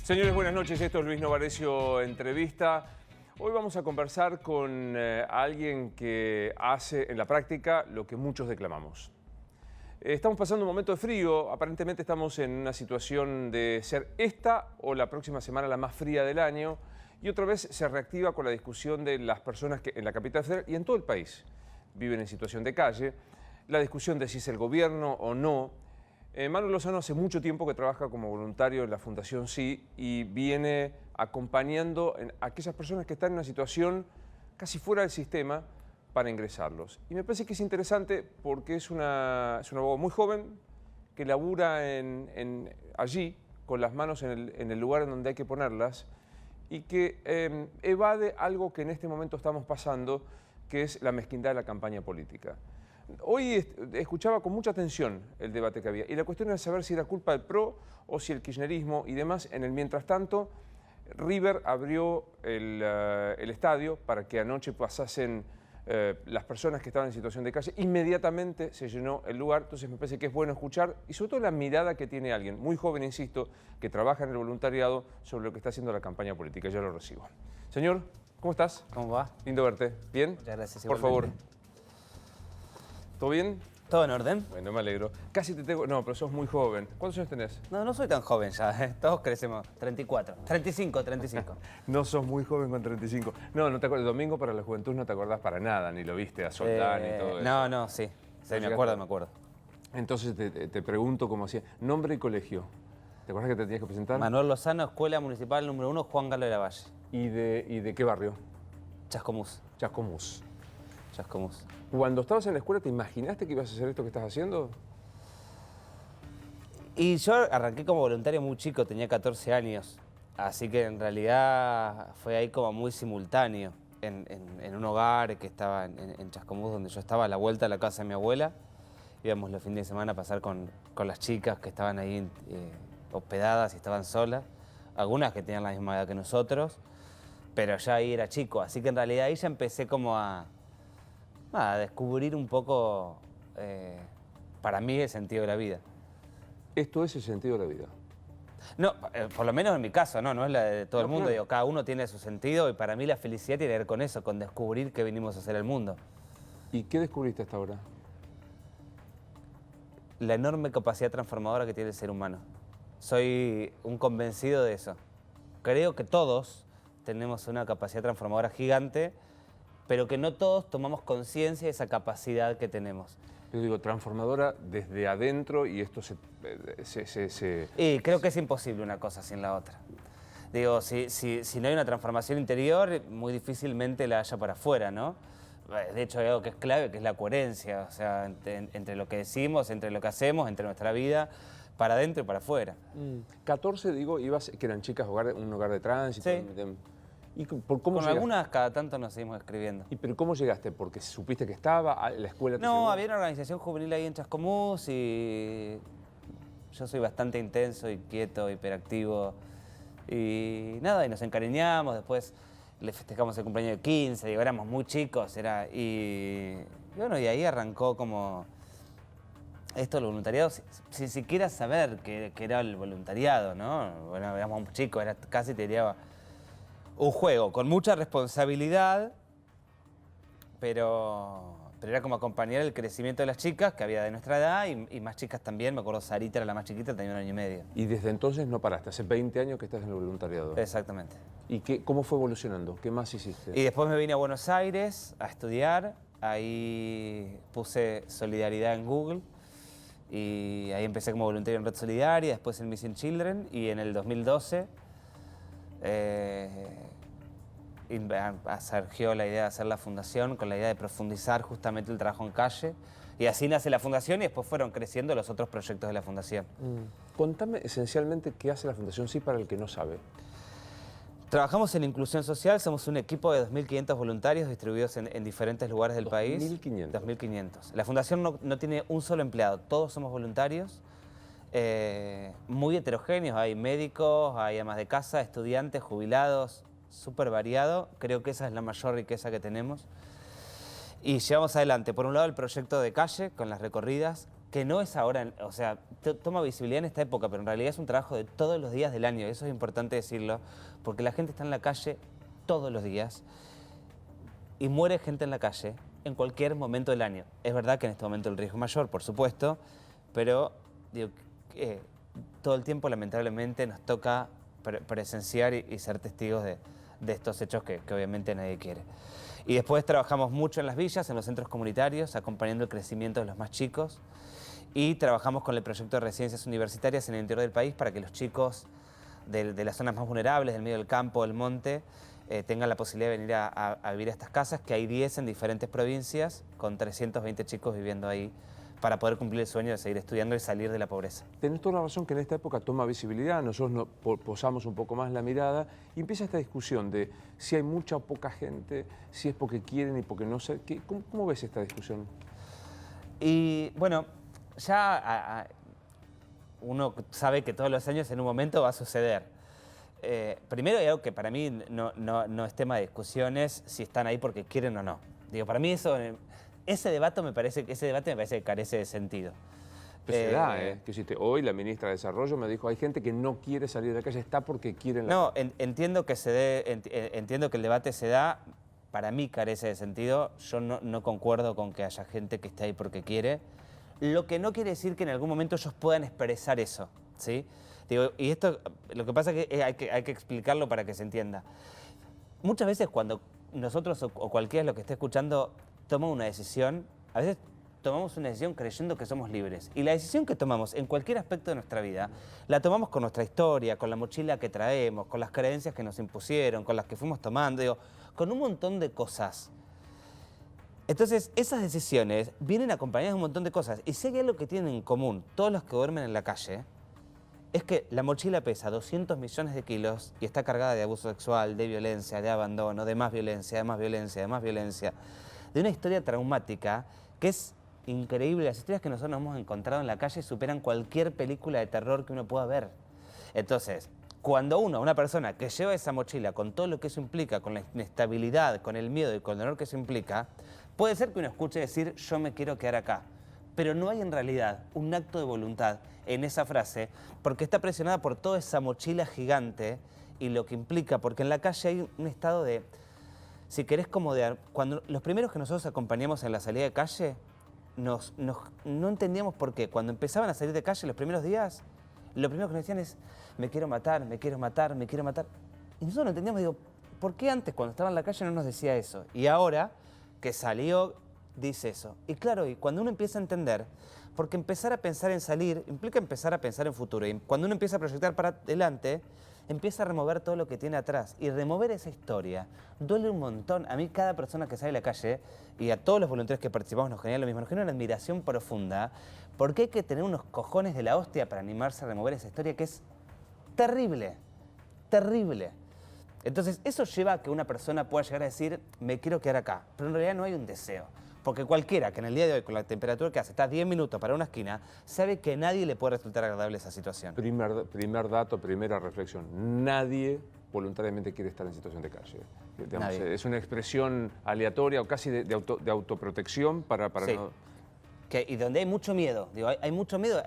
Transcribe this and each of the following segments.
Señores, buenas noches. Esto es Luis Novarecio Entrevista. Hoy vamos a conversar con alguien que hace en la práctica lo que muchos declamamos. Estamos pasando un momento de frío. Aparentemente estamos en una situación de ser esta o la próxima semana la más fría del año. Y otra vez se reactiva con la discusión de las personas que en la capital federal y en todo el país viven en situación de calle. La discusión de si es el gobierno o no. Manu Lozano hace mucho tiempo que trabaja como voluntario en la Fundación Sí y viene acompañando a aquellas personas que están en una situación casi fuera del sistema para ingresarlos. Y me parece que es interesante porque es un abogado muy joven que labura allí con las manos en el lugar en donde hay que ponerlas y que evade algo que en este momento estamos pasando, que es la mezquindad de la campaña política. Hoy escuchaba con mucha atención el debate que había y la cuestión era saber si era culpa del PRO o si el kirchnerismo y demás. En el mientras tanto, River abrió el estadio para que anoche pasasen las personas que estaban en situación de calle. Inmediatamente se llenó el lugar, entonces me parece que es bueno escuchar y sobre todo la mirada que tiene alguien muy joven, insisto, que trabaja en el voluntariado sobre lo que está haciendo la campaña política. Ya lo recibo. Señor, ¿cómo estás? ¿Cómo va? Lindo verte. ¿Bien? Muchas gracias. Por favor. ¿Todo bien? ¿Todo en orden? Bueno, me alegro. Casi te tengo... No, pero sos muy joven. ¿Cuántos años tenés? No, no soy tan joven ya, Todos crecemos. 34. 35. No sos muy joven con 35. No, no te acuerdas. Domingo para la Juventud no te acordás para nada, ni lo viste a Soldán y todo eso. No, sí. Sí, ¿No me acuerdo. Entonces te pregunto cómo hacía. Nombre y colegio. ¿Te acuerdas que te tenías que presentar? Manuel Lozano, Escuela Municipal número 1, Juan Galo de la Valle. ¿Y de qué barrio? Chascomús. Chascomús. Chascomús. Cuando estabas en la escuela, ¿te imaginaste que ibas a hacer esto que estás haciendo? Y yo arranqué como voluntario muy chico, tenía 14 años. Así que en realidad fue ahí como muy simultáneo. En un hogar que estaba en Chascomús, donde yo estaba, a la vuelta de la casa de mi abuela. Íbamos los fines de semana a pasar con las chicas que estaban ahí hospedadas y estaban solas. Algunas que tenían la misma edad que nosotros, pero ya ahí era chico. Así que en realidad ahí ya empecé como a descubrir un poco, para mí, el sentido de la vida. Esto es el sentido de la vida. No, por lo menos en mi caso, no es la de todo el mundo. Claro. Digo, cada uno tiene su sentido y para mí la felicidad tiene que ver con eso, con descubrir que vinimos a hacer el mundo. ¿Y qué descubriste hasta ahora? La enorme capacidad transformadora que tiene el ser humano. Soy un convencido de eso. Creo que todos tenemos una capacidad transformadora gigante, pero que no todos tomamos conciencia de esa capacidad que tenemos. Yo digo, transformadora desde adentro y esto Y creo que es imposible una cosa sin la otra. Digo, si no hay una transformación interior, muy difícilmente la haya para afuera, ¿no? De hecho, hay algo que es clave, que es la coherencia, o sea, entre lo que decimos, entre lo que hacemos, entre nuestra vida, para adentro y para afuera. 14, digo, ibas, que eran chicas, un hogar de tránsito. Sí. ¿Y por cómo Con llegaste? algunas cada tanto nos seguimos escribiendo. ¿Pero cómo llegaste? ¿Porque supiste que estaba? ¿La escuela te No, llevó? había una organización juvenil ahí en Chascomús y yo soy bastante intenso, inquieto, hiperactivo. Y nada, y nos encariñamos, después le festejamos el cumpleaños de 15, digo, éramos muy chicos, y bueno, y ahí arrancó como esto del voluntariado, sin siquiera saber que era el voluntariado, ¿no? Bueno, éramos muy chicos, era casi, te diría, un juego con mucha responsabilidad, pero era como acompañar el crecimiento de las chicas, que había de nuestra edad, y más chicas también. Me acuerdo, Sarita era la más chiquita, tenía 1 año y medio. Y desde entonces no paraste, hace 20 años que estás en el voluntariado. Exactamente. ¿Y cómo fue evolucionando? ¿Qué más hiciste? Y después me vine a Buenos Aires a estudiar, ahí puse solidaridad en Google, y ahí empecé como voluntario en Red Solidaria, después en Missing Children, y en el 2012... surgió la idea de hacer la fundación con la idea de profundizar justamente el trabajo en calle, y así nace la fundación y después fueron creciendo los otros proyectos de la fundación. Contame esencialmente qué hace la Fundación Sí para el que no sabe. Trabajamos en inclusión social, somos un equipo de 2.500 voluntarios distribuidos en diferentes lugares del país. 2.500. 2.500. La fundación no tiene un solo empleado, todos somos voluntarios. Muy heterogéneos, hay médicos, hay amas de casa, estudiantes, jubilados, súper variado. Creo que esa es la mayor riqueza que tenemos. Y llevamos adelante, por un lado, el proyecto de calle con las recorridas, que no es ahora, o sea, toma visibilidad en esta época, pero en realidad es un trabajo de todos los días del año. Eso es importante decirlo, porque la gente está en la calle todos los días y muere gente en la calle en cualquier momento del año. Es verdad que en este momento el riesgo es mayor, por supuesto, pero digo, todo el tiempo lamentablemente nos toca presenciar y ser testigos de estos hechos que obviamente nadie quiere. Y después trabajamos mucho en las villas, en los centros comunitarios, acompañando el crecimiento de los más chicos. Y trabajamos con el proyecto de residencias universitarias en el interior del país para que los chicos de las zonas más vulnerables, del medio del campo, del monte, tengan la posibilidad de venir a vivir a estas casas, que hay 10 en diferentes provincias, con 320 chicos viviendo ahí, para poder cumplir el sueño de seguir estudiando y salir de la pobreza. Tenés toda la razón que en esta época toma visibilidad, nosotros posamos un poco más la mirada y empieza esta discusión de si hay mucha o poca gente, si es porque quieren y porque no sé. ¿Cómo ves esta discusión? Y bueno, ya uno sabe que todos los años en un momento va a suceder. Primero hay algo que para mí no es tema de discusiones, si están ahí porque quieren o no. Digo, para mí ese debate me parece que carece de sentido. Pues se da, ¿eh? Que hoy la ministra de Desarrollo me dijo, hay gente que no quiere salir de la calle, está porque quieren la... No, entiendo que entiendo que el debate se da, para mí carece de sentido. Yo no concuerdo con que haya gente que esté ahí porque quiere. Lo que no quiere decir que en algún momento ellos puedan expresar eso, ¿sí? Digo, y esto, lo que pasa es que hay que explicarlo para que se entienda. Muchas veces cuando nosotros o cualquiera de los que esté escuchando toma una decisión, a veces tomamos una decisión creyendo que somos libres. Y la decisión que tomamos en cualquier aspecto de nuestra vida, la tomamos con nuestra historia, con la mochila que traemos, con las creencias que nos impusieron, con las que fuimos tomando, digo, con un montón de cosas. Entonces, esas decisiones vienen acompañadas de un montón de cosas. Y si hay algo que tienen en común todos los que duermen en la calle, es que la mochila pesa 200 millones de kilos y está cargada de abuso sexual, de violencia, de abandono, de más violencia, de más violencia, de más violencia. De una historia traumática que es increíble. Las historias que nosotros nos hemos encontrado en la calle superan cualquier película de terror que uno pueda ver. Entonces, cuando una persona que lleva esa mochila con todo lo que eso implica, con la inestabilidad, con el miedo y con el dolor que eso implica, puede ser que uno escuche decir, yo me quiero quedar acá. Pero no hay en realidad un acto de voluntad en esa frase, porque está presionada por toda esa mochila gigante y lo que implica, porque en la calle hay un estado de, si querés, como de... Cuando los primeros que nosotros acompañamos en la salida de calle, no entendíamos por qué. Cuando empezaban a salir de calle los primeros días, lo primero que nos decían es, me quiero matar, me quiero matar, me quiero matar. Y nosotros no entendíamos, digo, ¿por qué antes cuando estaba en la calle no nos decía eso? Y ahora que salió, dice eso. Y claro, y cuando uno empieza a entender, porque empezar a pensar en salir implica empezar a pensar en futuro. Y cuando uno empieza a proyectar para adelante, empieza a remover todo lo que tiene atrás. Y remover esa historia duele un montón. A mí cada persona que sale a la calle, y a todos los voluntarios que participamos nos genera lo mismo, nos genera una admiración profunda, porque hay que tener unos cojones de la hostia para animarse a remover esa historia que es terrible, terrible. Entonces eso lleva a que una persona pueda llegar a decir, me quiero quedar acá, pero en realidad no hay un deseo. Porque cualquiera que en el día de hoy, con la temperatura que hace, está 10 minutos para una esquina, sabe que a nadie le puede resultar agradable esa situación. Primer dato, primera reflexión. Nadie voluntariamente quiere estar en situación de calle. Digamos, es una expresión aleatoria o casi de autoprotección para sí. no... Y donde hay mucho miedo. Digo, hay mucho miedo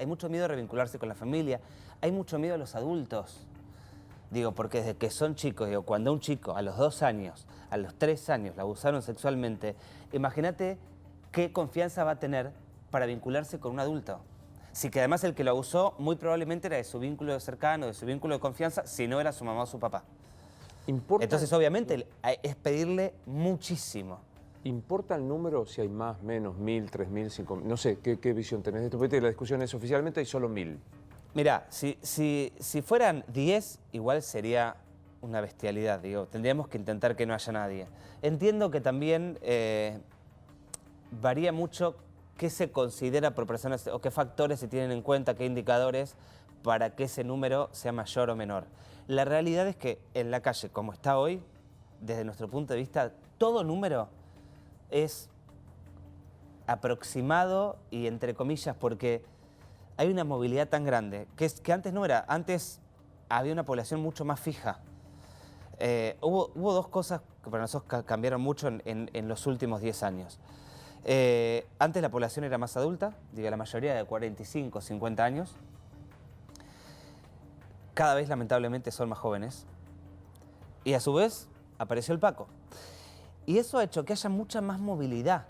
a revincularse con la familia, hay mucho miedo a los adultos. Digo, porque desde que son chicos, digo, cuando un chico a los 2 años, a los 3 años lo abusaron sexualmente, imagínate qué confianza va a tener para vincularse con un adulto. Si que además el que lo abusó muy probablemente era de su vínculo cercano, de su vínculo de confianza, si no era su mamá o su papá. Entonces, obviamente, es pedirle muchísimo. ¿Importa el número si hay más, menos, 1000, 3000, 5000? No sé, ¿qué visión tenés de esto? Porque la discusión es oficialmente hay solo 1000. Mirá, si fueran 10, igual sería una bestialidad, digo. Tendríamos que intentar que no haya nadie. Entiendo que también varía mucho qué se considera por personas o qué factores se tienen en cuenta, qué indicadores para que ese número sea mayor o menor. La realidad es que en la calle, como está hoy, desde nuestro punto de vista, todo número es aproximado y entre comillas porque hay una movilidad tan grande que antes no era. Antes había una población mucho más fija. Hubo 2 cosas que para nosotros cambiaron mucho en los últimos 10 años. Antes la población era más adulta, digo, la mayoría de 45, 50 años. Cada vez, lamentablemente, son más jóvenes. Y a su vez, apareció el Paco. Y eso ha hecho que haya mucha más movilidad.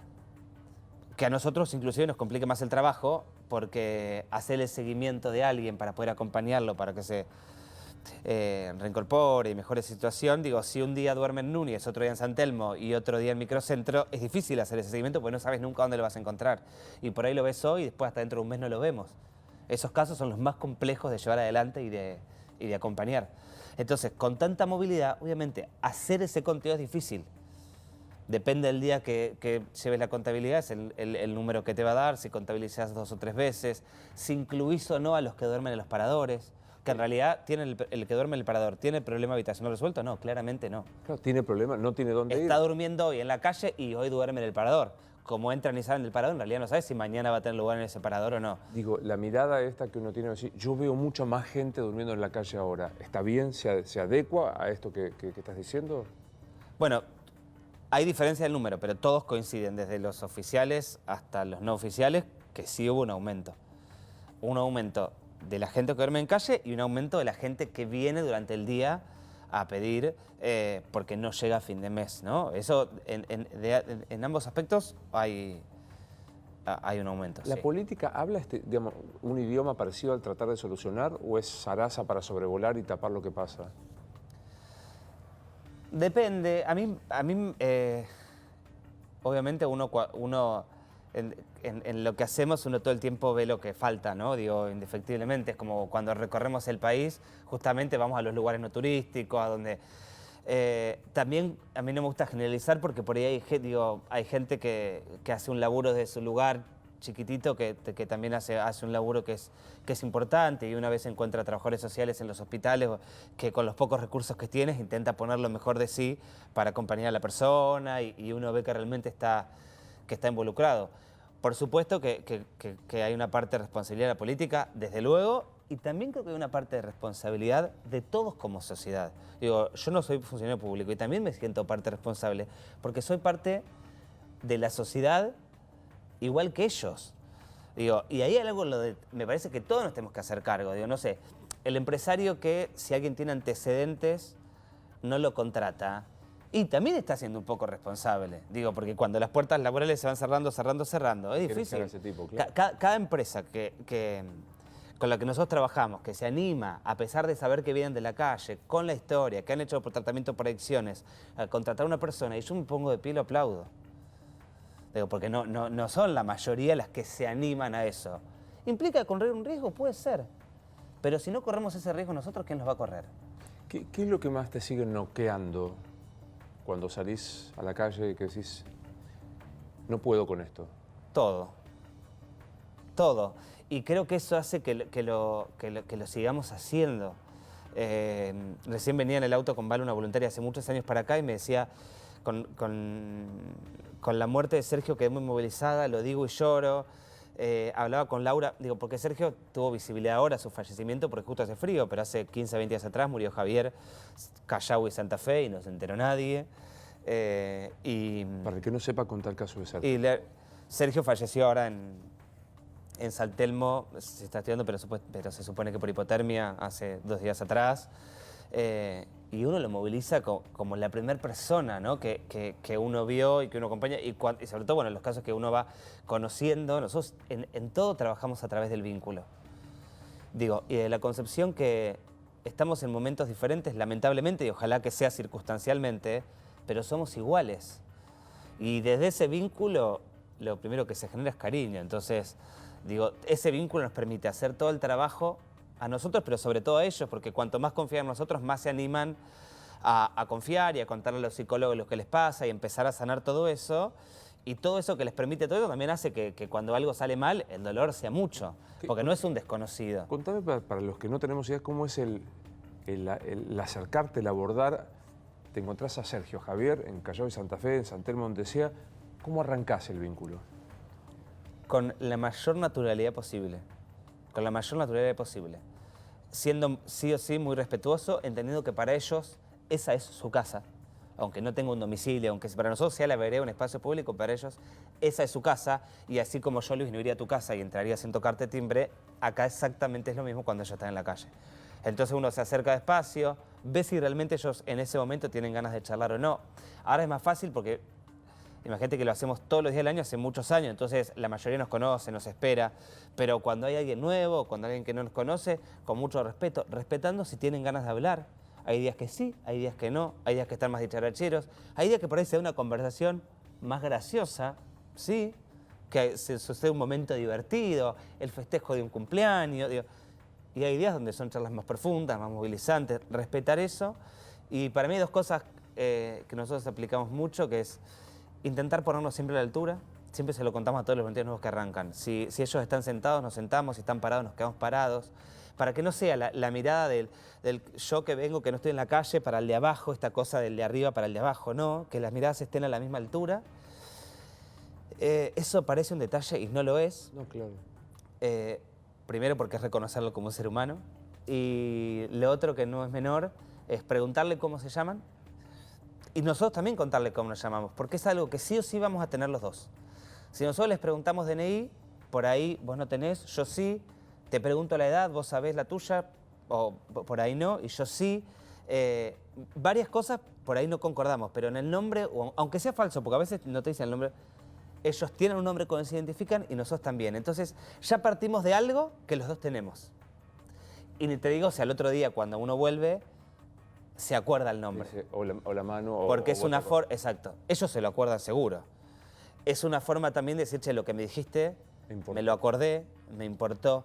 Que a nosotros, inclusive, nos complique más el trabajo, porque hacer el seguimiento de alguien para poder acompañarlo, para que se reincorpore y mejore su situación. Digo, si un día duerme en Núñez, otro día en San Telmo y otro día en Microcentro, es difícil hacer ese seguimiento porque no sabes nunca dónde lo vas a encontrar. Y por ahí lo ves hoy y después hasta dentro de un mes no lo vemos. Esos casos son los más complejos de llevar adelante y de acompañar. Entonces, con tanta movilidad, obviamente, hacer ese conteo es difícil. Depende del día que lleves la contabilidad, es el número que te va a dar, si contabilizas 2 o 3 veces, si incluís o no a los que duermen en los paradores, que en realidad tiene el que duerme en el parador, ¿tiene el problema habitacional resuelto? No, claramente no. Claro, tiene problemas, no tiene dónde ir. Está durmiendo hoy en la calle y hoy duerme en el parador. Como entran y salen del parador, en realidad no sabes si mañana va a tener lugar en ese parador o no. Digo, la mirada esta que uno tiene, decir, yo veo mucha más gente durmiendo en la calle ahora. ¿Está bien? ¿Se adecua a esto que estás diciendo? Bueno, hay diferencia del número, pero todos coinciden, desde los oficiales hasta los no oficiales, que sí hubo un aumento. Un aumento de la gente que duerme en calle y un aumento de la gente que viene durante el día a pedir porque no llega a fin de mes, ¿no? Eso, en ambos aspectos hay un aumento. ¿La sí. política habla digamos, un idioma parecido al tratar de solucionar o es zaraza para sobrevolar y tapar lo que pasa? Depende. A mí obviamente uno en lo que hacemos, uno todo el tiempo ve lo que falta, ¿no? Digo, indefectiblemente, es como cuando recorremos el país, justamente vamos a los lugares no turísticos, a donde... también a mí no me gusta generalizar porque por ahí hay gente que hace un laburo desde su lugar chiquitito que también hace un laburo que es importante y una vez encuentra trabajadores sociales en los hospitales que con los pocos recursos que tienes intenta poner lo mejor de sí para acompañar a la persona y uno ve que realmente está involucrado. Por supuesto que hay una parte de responsabilidad de la política, desde luego, y también creo que hay una parte de responsabilidad de todos como sociedad. Digo, yo no soy funcionario público y también me siento parte responsable porque soy parte de la sociedad igual que ellos. Digo, y ahí hay algo, me parece que todos nos tenemos que hacer cargo. Digo, no sé, el empresario que si alguien tiene antecedentes no lo contrata y también está siendo un poco responsable. Digo, porque cuando las puertas laborales se van cerrando, es difícil. Ese tipo, claro. Cada empresa con la que nosotros trabajamos, que se anima, a pesar de saber que vienen de la calle, con la historia, que han hecho tratamiento por adicciones, a contratar a una persona, y yo me pongo de pie y lo aplaudo. Digo, porque no son la mayoría las que se animan a eso. ¿Implica correr un riesgo? Puede ser. Pero si no corremos ese riesgo nosotros, ¿quién nos va a correr? ¿Qué es lo que más te sigue noqueando cuando salís a la calle y que decís, no puedo con esto? Todo. Todo. Y creo que eso hace que lo sigamos haciendo. Recién venía en el auto con Val, una voluntaria hace muchos años para acá, y me decía, con la muerte de Sergio quedé muy movilizada, lo digo y lloro. Hablaba con Laura, digo, porque Sergio tuvo visibilidad ahora, su fallecimiento, porque justo hace frío, pero hace 15, 20 días atrás murió Javier, Callao y Santa Fe, y no se enteró nadie. Para el que no sepa contar el caso de Sergio. Sergio falleció ahora en San Telmo, se está estudiando, pero se supone que por hipotermia hace 2 días atrás. Y uno lo moviliza como la primera persona, ¿no? que uno vio y que uno acompaña. Y sobre todo, bueno, en los casos que uno va conociendo, nosotros en todo trabajamos a través del vínculo. Digo, y de la concepción que estamos en momentos diferentes, lamentablemente, y ojalá que sea circunstancialmente, pero somos iguales. Y desde ese vínculo, lo primero que se genera es cariño. Entonces, digo, ese vínculo nos permite hacer todo el trabajo a nosotros, pero sobre todo a ellos, porque cuanto más confían en nosotros, más se animan a confiar y a contarle a los psicólogos lo que les pasa y empezar a sanar todo eso. Y todo eso que les permite todo eso también hace que cuando algo sale mal, el dolor sea mucho, porque no es un desconocido. Contame para los que no tenemos idea, ¿cómo es el acercarte, el abordar? Te encontrás a Sergio Javier en Callao y Santa Fe, en San Telmo, donde sea. ¿Cómo arrancás el vínculo? Con la mayor naturalidad posible. Con la mayor naturalidad posible. Siendo sí o sí muy respetuoso, entendiendo que para ellos esa es su casa. aunque no tenga un domicilio, aunque para nosotros sea la vereda un espacio público, para ellos esa es su casa, y así como yo, Luis, no iría a tu casa y entraría sin tocarte timbre, acá exactamente es lo mismo cuando ellos están en la calle. Entonces uno se acerca despacio, ve si realmente ellos en ese momento tienen ganas de charlar o no. Ahora es más fácil porque imagínate que lo hacemos todos los días del año hace muchos años, entonces la mayoría nos conoce, nos espera, pero cuando hay alguien nuevo, cuando hay alguien que no nos conoce, con mucho respeto, respetando si tienen ganas de hablar. Hay días que sí, hay días que no, hay días que están más dicharacheros, hay días que por ahí se da una conversación más graciosa, sí, que se sucede un momento divertido, el festejo de un cumpleaños, digo, y hay días donde son charlas más profundas, más movilizantes, respetar eso. Y para mí hay dos cosas que nosotros aplicamos mucho, que es intentar ponernos siempre a la altura. Siempre se lo contamos a todos los voluntarios nuevos que arrancan. Si ellos están sentados, nos sentamos, si están parados, nos quedamos parados. Para que no sea la mirada del yo que vengo, que no estoy en la calle, para el de abajo, esta cosa del de arriba para el de abajo, no, que las miradas estén a la misma altura. Eso parece un detalle y no lo es. No, claro. Primero porque es reconocerlo como un ser humano. Y lo otro que no es menor es preguntarle cómo se llaman. Y nosotros también contarle cómo nos llamamos, porque es algo que sí o sí vamos a tener los dos. Si nosotros les preguntamos DNI, por ahí vos no tenés, yo sí. Te pregunto la edad, vos sabés la tuya, o por ahí no, y yo sí. Varias cosas por ahí no concordamos, pero en el nombre, o aunque sea falso, porque a veces no te dicen el nombre, ellos tienen un nombre con el que se identifican y nosotros también. Entonces ya partimos de algo que los dos tenemos. Y ni te digo, si al otro día cuando uno vuelve, se acuerda el nombre. Dice, o la mano Porque o es una otra cosa. forma, exacto, ellos se lo acuerdan seguro. Es una forma también de decir, che, lo que me dijiste, me lo acordé, me importó.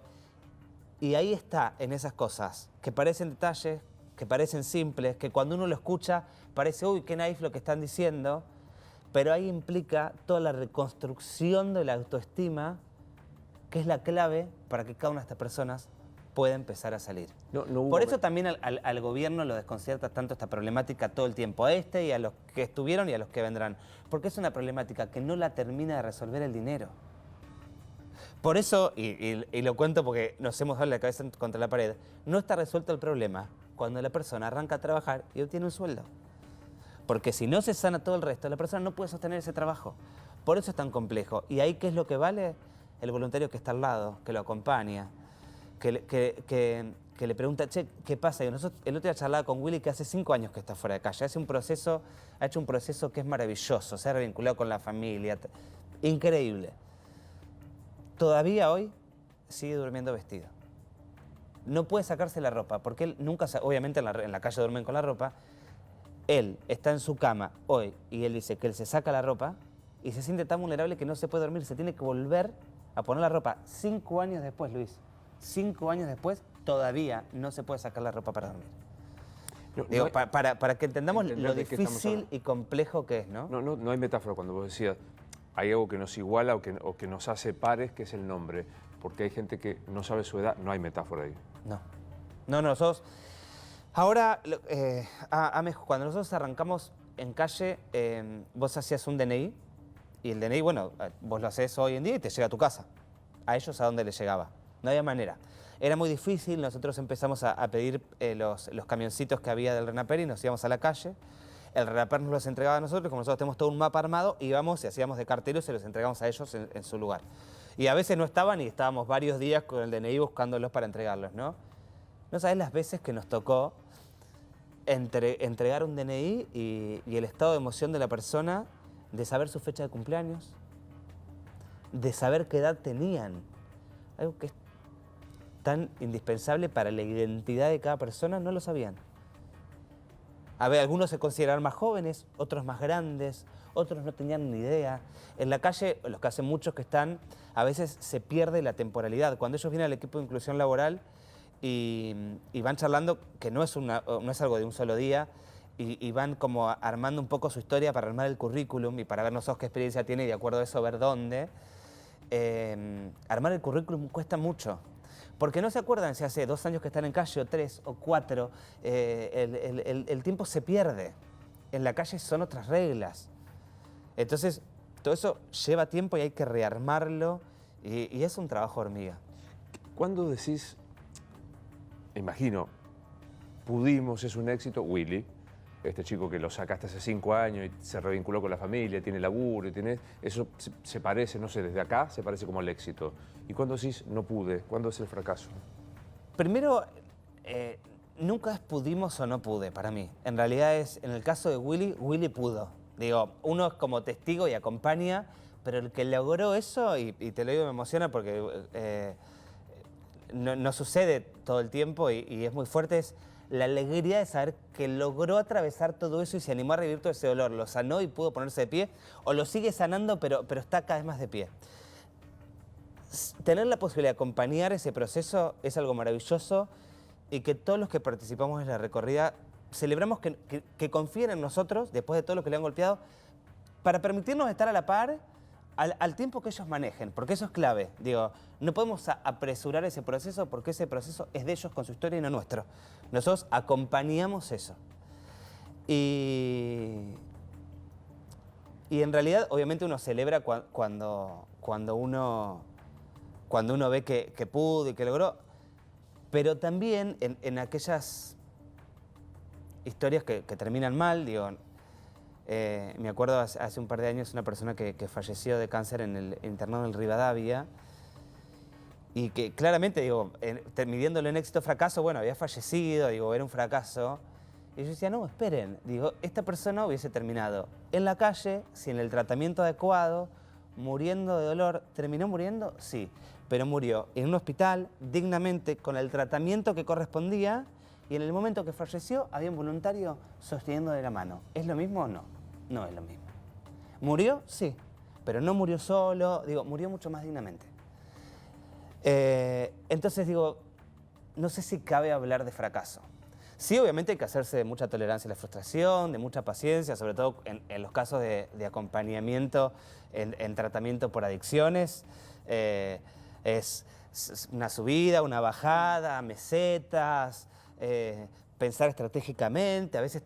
Y ahí está, en esas cosas, que parecen detalles, que parecen simples, que cuando uno lo escucha parece, uy, qué naif lo que están diciendo, pero ahí implica toda la reconstrucción de la autoestima, que es la clave para que cada una de estas personas pueda empezar a salir. Por eso también al gobierno lo desconcierta tanto esta problemática todo el tiempo, a este y a los que estuvieron y a los que vendrán, porque es una problemática que no la termina de resolver el dinero. Por eso, y lo cuento porque nos hemos dado la cabeza contra la pared, no está resuelto el problema cuando la persona arranca a trabajar y obtiene un sueldo. Porque si no se sana todo el resto, la persona no puede sostener ese trabajo. Por eso es tan complejo. ¿Y ahí qué es lo que vale? El voluntario que está al lado, que lo acompaña, que le pregunta, che, ¿qué pasa? Y nosotros, el otro día charlaba con Willy, que hace 5 años que está fuera de calle. Ha hecho un proceso que es maravilloso, se ha revinculado con la familia. Increíble. Todavía hoy sigue durmiendo vestido. No puede sacarse la ropa, porque él nunca, obviamente en la calle duermen con la ropa. Él está en su cama hoy y él dice que él se saca la ropa y se siente tan vulnerable que no se puede dormir, se tiene que volver a poner la ropa. 5 años después, Luis, 5 años después, todavía no se puede sacar la ropa para dormir. Digo, para que entendamos lo difícil y complejo que es, ¿no? No hay metáfora cuando vos decías, hay algo que nos iguala o que nos hace pares, que es el nombre. Porque hay gente que no sabe su edad, no hay metáfora ahí. No, nosotros... Ahora, cuando nosotros arrancamos en calle, vos hacías un DNI y el DNI, bueno, vos lo haces hoy en día y te llega a tu casa. A ellos a dónde les llegaba. No había manera. Era muy difícil, nosotros empezamos a pedir los camioncitos que había del RENAPER y nos íbamos a la calle. El RENAPER nos los entregaba a nosotros, como nosotros tenemos todo un mapa armado, íbamos y hacíamos de cartero y se los entregamos a ellos en su lugar. Y a veces no estaban y estábamos varios días con el DNI buscándolos para entregarlos, ¿no? No sabés las veces que nos tocó entregar un DNI y el estado de emoción de la persona, de saber su fecha de cumpleaños, de saber qué edad tenían. Algo que es tan indispensable para la identidad de cada persona, no lo sabían. A ver, algunos se consideraban más jóvenes, otros más grandes, otros no tenían ni idea. En la calle, los que hacen muchos que están, a veces se pierde la temporalidad. Cuando ellos vienen al equipo de inclusión laboral y van charlando, que no es algo de un solo día, y van como armando un poco su historia para armar el currículum y para ver nosotros qué experiencia tiene y de acuerdo a eso ver dónde. Armar el currículum cuesta mucho. Porque no se acuerdan si hace 2 años que están en calle, o 3, o 4. El tiempo se pierde. En la calle son otras reglas. Entonces, todo eso lleva tiempo y hay que rearmarlo. Y es un trabajo hormiga. ¿Cuándo decís, imagino, pudimos, es un éxito, Willy, este chico que lo sacaste hace 5 años y se revinculó con la familia, tiene laburo, eso se parece, no sé, desde acá se parece como al éxito. ¿Y cuando decís no pude? ¿Cuándo es el fracaso? Primero, nunca es pudimos o no pude para mí. En realidad es, en el caso de Willy, Willy pudo. Digo, uno es como testigo y acompaña, pero el que logró eso, y te lo digo, me emociona porque no sucede todo el tiempo y es muy fuerte, es la alegría de saber que logró atravesar todo eso y se animó a revivir todo ese dolor. Lo sanó y pudo ponerse de pie, o lo sigue sanando, pero está cada vez más de pie. Tener la posibilidad de acompañar ese proceso es algo maravilloso y que todos los que participamos en la recorrida celebramos que confíen en nosotros, después de todo lo que le han golpeado, para permitirnos estar a la par al tiempo que ellos manejen, porque eso es clave. Digo, no podemos apresurar ese proceso porque ese proceso es de ellos con su historia y no nuestro. Nosotros acompañamos eso. Y en realidad, obviamente, uno celebra cuando uno ve que pudo y que logró, pero también en aquellas historias que terminan mal, digo, me acuerdo hace un par de años una persona que falleció de cáncer en el internado del Rivadavia y que claramente, digo, midiéndolo en éxito o fracaso, bueno, había fallecido, digo, era un fracaso. Y yo decía, no, esperen, digo, esta persona hubiese terminado en la calle, sin el tratamiento adecuado, muriendo de dolor. ¿Terminó muriendo? Sí, pero murió en un hospital, dignamente, con el tratamiento que correspondía, y en el momento que falleció había un voluntario sosteniéndole la mano. ¿Es lo mismo o no? No es lo mismo. ¿Murió? Sí, pero no murió solo, digo, murió mucho más dignamente. Entonces digo, no sé si cabe hablar de fracaso. Sí, obviamente hay que hacerse de mucha tolerancia a la frustración, de mucha paciencia, sobre todo en los casos de acompañamiento en tratamiento por adicciones. Es una subida, una bajada, mesetas, pensar estratégicamente, a veces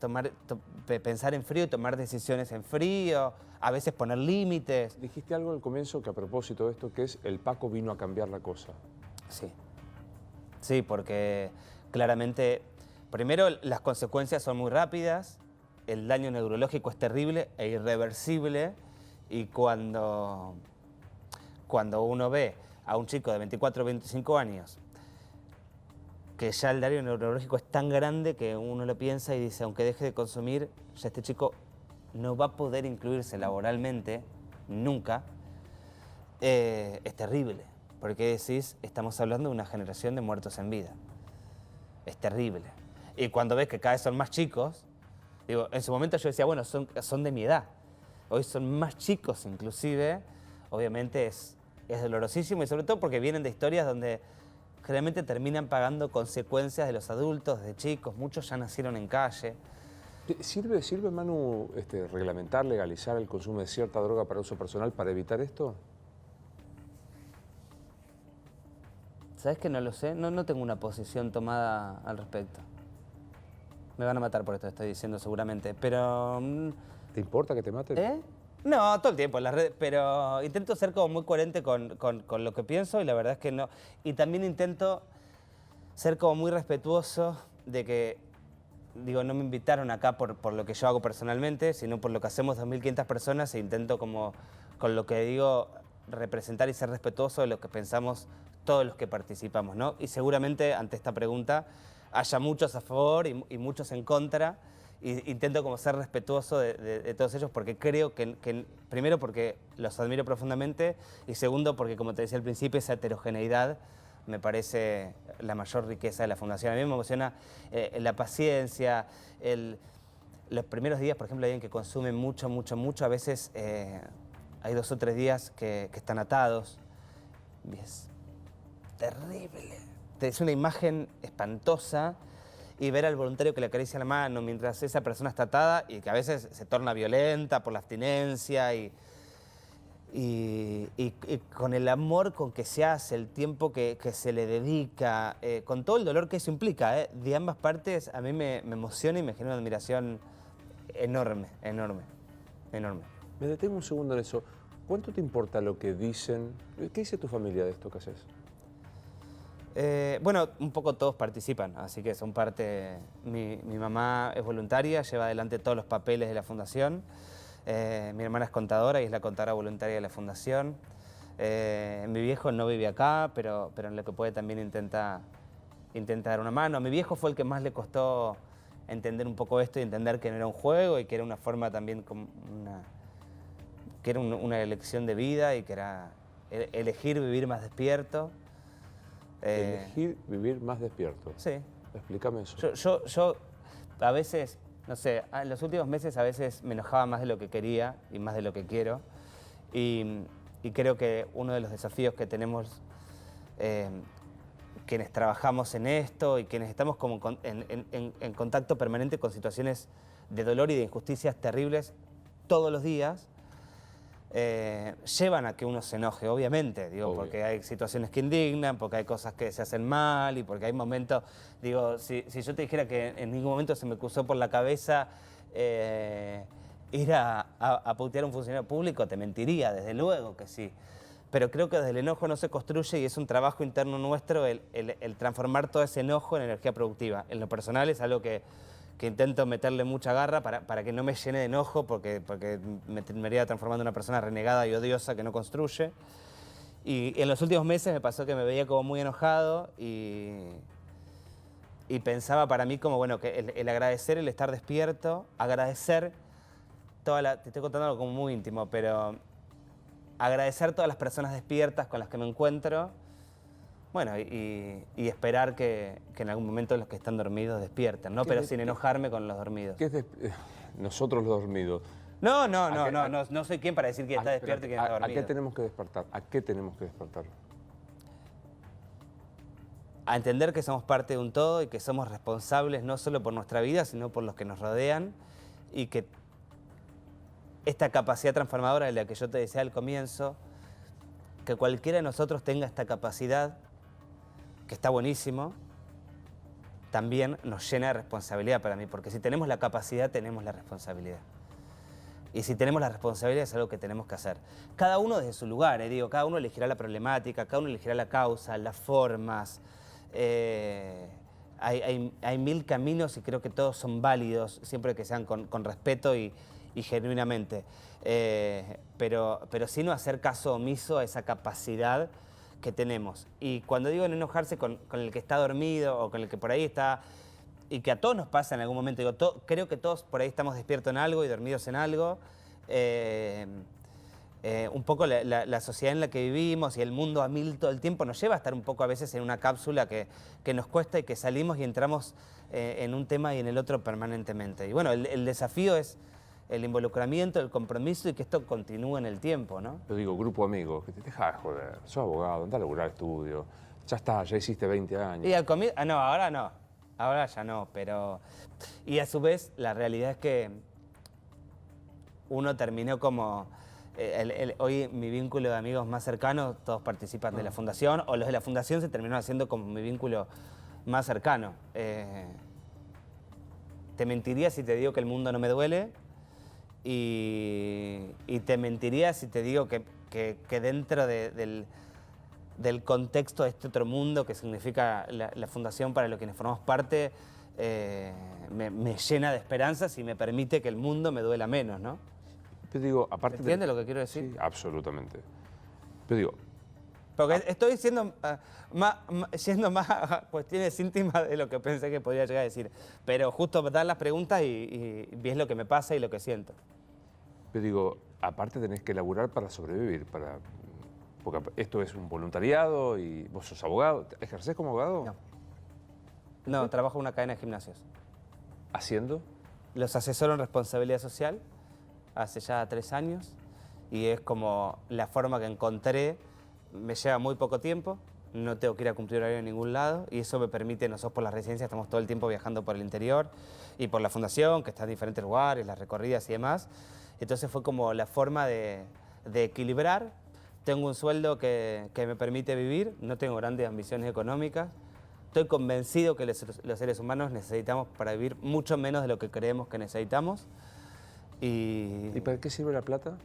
pensar en frío y tomar decisiones en frío, a veces poner límites. Dijiste algo al comienzo que a propósito de esto, que es el Paco vino a cambiar la cosa. Sí, sí, porque claramente, primero las consecuencias son muy rápidas, el daño neurológico es terrible e irreversible, y cuando uno ve a un chico de 24 o 25 años que ya el daño neurológico es tan grande que uno lo piensa y dice, aunque deje de consumir, ya este chico no va a poder incluirse laboralmente, nunca, es terrible. Porque decís, estamos hablando de una generación de muertos en vida. Es terrible. Y cuando ves que cada vez son más chicos, digo, en su momento yo decía, bueno, son de mi edad. Hoy son más chicos inclusive, obviamente es dolorosísimo y sobre todo porque vienen de historias donde generalmente terminan pagando consecuencias de los adultos, de chicos, muchos ya nacieron en calle. ¿Sirve, Manu, reglamentar, legalizar el consumo de cierta droga para uso personal para evitar esto? ¿Sabes que no lo sé? No tengo una posición tomada al respecto. Me van a matar por esto que estoy diciendo seguramente, pero... ¿Te importa que te maten? ¿Eh? No, todo el tiempo en las redes, pero intento ser como muy coherente con lo que pienso y la verdad es que no. Y también intento ser como muy respetuoso de que, digo, no me invitaron acá por lo que yo hago personalmente, sino por lo que hacemos 2.500 personas e intento como, con lo que digo, representar y ser respetuoso de lo que pensamos todos los que participamos, ¿no? Y seguramente ante esta pregunta haya muchos a favor y muchos en contra. Y intento como ser respetuoso de todos ellos porque creo que, primero porque los admiro profundamente y segundo porque, como te decía al principio, esa heterogeneidad me parece la mayor riqueza de la Fundación. A mí me emociona la paciencia, los primeros días, por ejemplo, hay alguien que consume mucho, a veces hay 2 o 3 días que están atados y es terrible. Es una imagen espantosa. Y ver al voluntario que le acaricia la mano mientras esa persona está atada y que a veces se torna violenta por la abstinencia y con el amor con que se hace, el tiempo que se le dedica, con todo el dolor que eso implica, de ambas partes, a mí me emociona y me genera una admiración enorme. Me detengo un segundo en eso. ¿Cuánto te importa lo que dicen? ¿Qué dice tu familia de esto que haces? Bueno, un poco todos participan, así que son parte. Mi mamá es voluntaria, lleva adelante todos los papeles de la fundación. Mi hermana es contadora y es la contadora voluntaria de la fundación. Mi viejo no vive acá, pero en lo que puede también intenta dar una mano. A mi viejo fue el que más le costó entender un poco esto y entender que no era un juego y que era una forma también como que era una elección de vida y que era elegir vivir más despierto. Elegir vivir más despierto. Sí. Explícame eso. Yo a veces, no sé, en los últimos meses a veces me enojaba más de lo que quería y más de lo que quiero. Y creo que uno de los desafíos que tenemos quienes trabajamos en esto y quienes estamos como en contacto permanente con situaciones de dolor y de injusticias terribles todos los días, llevan a que uno se enoje, obviamente, digo, porque hay situaciones que indignan, porque hay cosas que se hacen mal y porque hay momentos, digo, si yo te dijera que en ningún momento se me cruzó por la cabeza ir a putear a un funcionario público, te mentiría, desde luego que sí. Pero creo que desde el enojo no se construye y es un trabajo interno nuestro el transformar todo ese enojo en energía productiva. En lo personal es algo que intento meterle mucha garra para que no me llene de enojo porque me terminaría transformando en una persona renegada y odiosa que no construye. Y en los últimos meses me pasó que me veía como muy enojado y pensaba para mí como, bueno, que el agradecer, el estar despierto, agradecer te estoy contando algo como muy íntimo, pero agradecer todas las personas despiertas con las que me encuentro, bueno, y esperar que en algún momento los que están dormidos despierten, ¿no? Pero sin enojarme con los dormidos. ¿Qué es nosotros los dormidos? No soy quien para decir quién está despierto y quién está dormido. ¿A qué tenemos que despertar? ¿A qué tenemos que despertar? A entender que somos parte de un todo y que somos responsables no solo por nuestra vida, sino por los que nos rodean y que esta capacidad transformadora de la que yo te decía al comienzo, que cualquiera de nosotros tenga esta capacidad, que está buenísimo, también nos llena de responsabilidad para mí, porque si tenemos la capacidad, tenemos la responsabilidad. Y si tenemos la responsabilidad es algo que tenemos que hacer. Cada uno desde su lugar, digo, cada uno elegirá la problemática, cada uno elegirá la causa, las formas. Hay mil caminos y creo que todos son válidos, siempre que sean con respeto y genuinamente. Pero sí no hacer caso omiso a esa capacidad que tenemos. Y cuando digo no enojarse con el que está dormido o con el que por ahí está, y que a todos nos pasa en algún momento, digo, creo que todos por ahí estamos despiertos en algo y dormidos en algo. Un poco la sociedad en la que vivimos y el mundo a mil todo el tiempo nos lleva a estar un poco a veces en una cápsula que nos cuesta y que salimos y entramos en un tema y en el otro permanentemente. Y bueno, el desafío es el involucramiento, el compromiso y que esto continúe en el tiempo, ¿no? Yo digo, grupo amigo, que te deja de joder, sos abogado, anda a laburar estudio, ya está, ya hiciste 20 años. Y al comienzo, no, ahora ya no, pero... Y a su vez, la realidad es que uno terminó como... hoy mi vínculo de amigos más cercanos, todos participan de la fundación, o los de la fundación se terminaron haciendo como mi vínculo más cercano. Te mentiría si te digo que el mundo no me duele, y te mentiría si te digo que dentro del contexto de este otro mundo que significa la fundación para los quienes formamos parte, me llena de esperanzas y me permite que el mundo me duela menos, ¿no? Pero digo, aparte ¿Entiendes lo que quiero decir? Sí, absolutamente. Pero digo... Porque estoy yendo más a cuestiones íntimas de lo que pensé que podía llegar a decir. Pero justo dar las preguntas y ves lo que me pasa y lo que siento. Pero digo, aparte tenés que laburar para sobrevivir, porque esto es un voluntariado y vos sos abogado. ¿Ejercés como abogado? No, trabajo en una cadena de gimnasios. ¿Haciendo? Los asesoro en responsabilidad social hace ya 3 años y es como la forma que encontré. Me lleva muy poco tiempo, no tengo que ir a cumplir horario en ningún lado y eso me permite, nosotros por la residencia estamos todo el tiempo viajando por el interior y por la fundación, que está en diferentes lugares, las recorridas y demás. Entonces fue como la forma de equilibrar. Tengo un sueldo que me permite vivir, no tengo grandes ambiciones económicas. Estoy convencido que los seres humanos necesitamos para vivir mucho menos de lo que creemos que necesitamos. ¿Y para qué sirve la plata?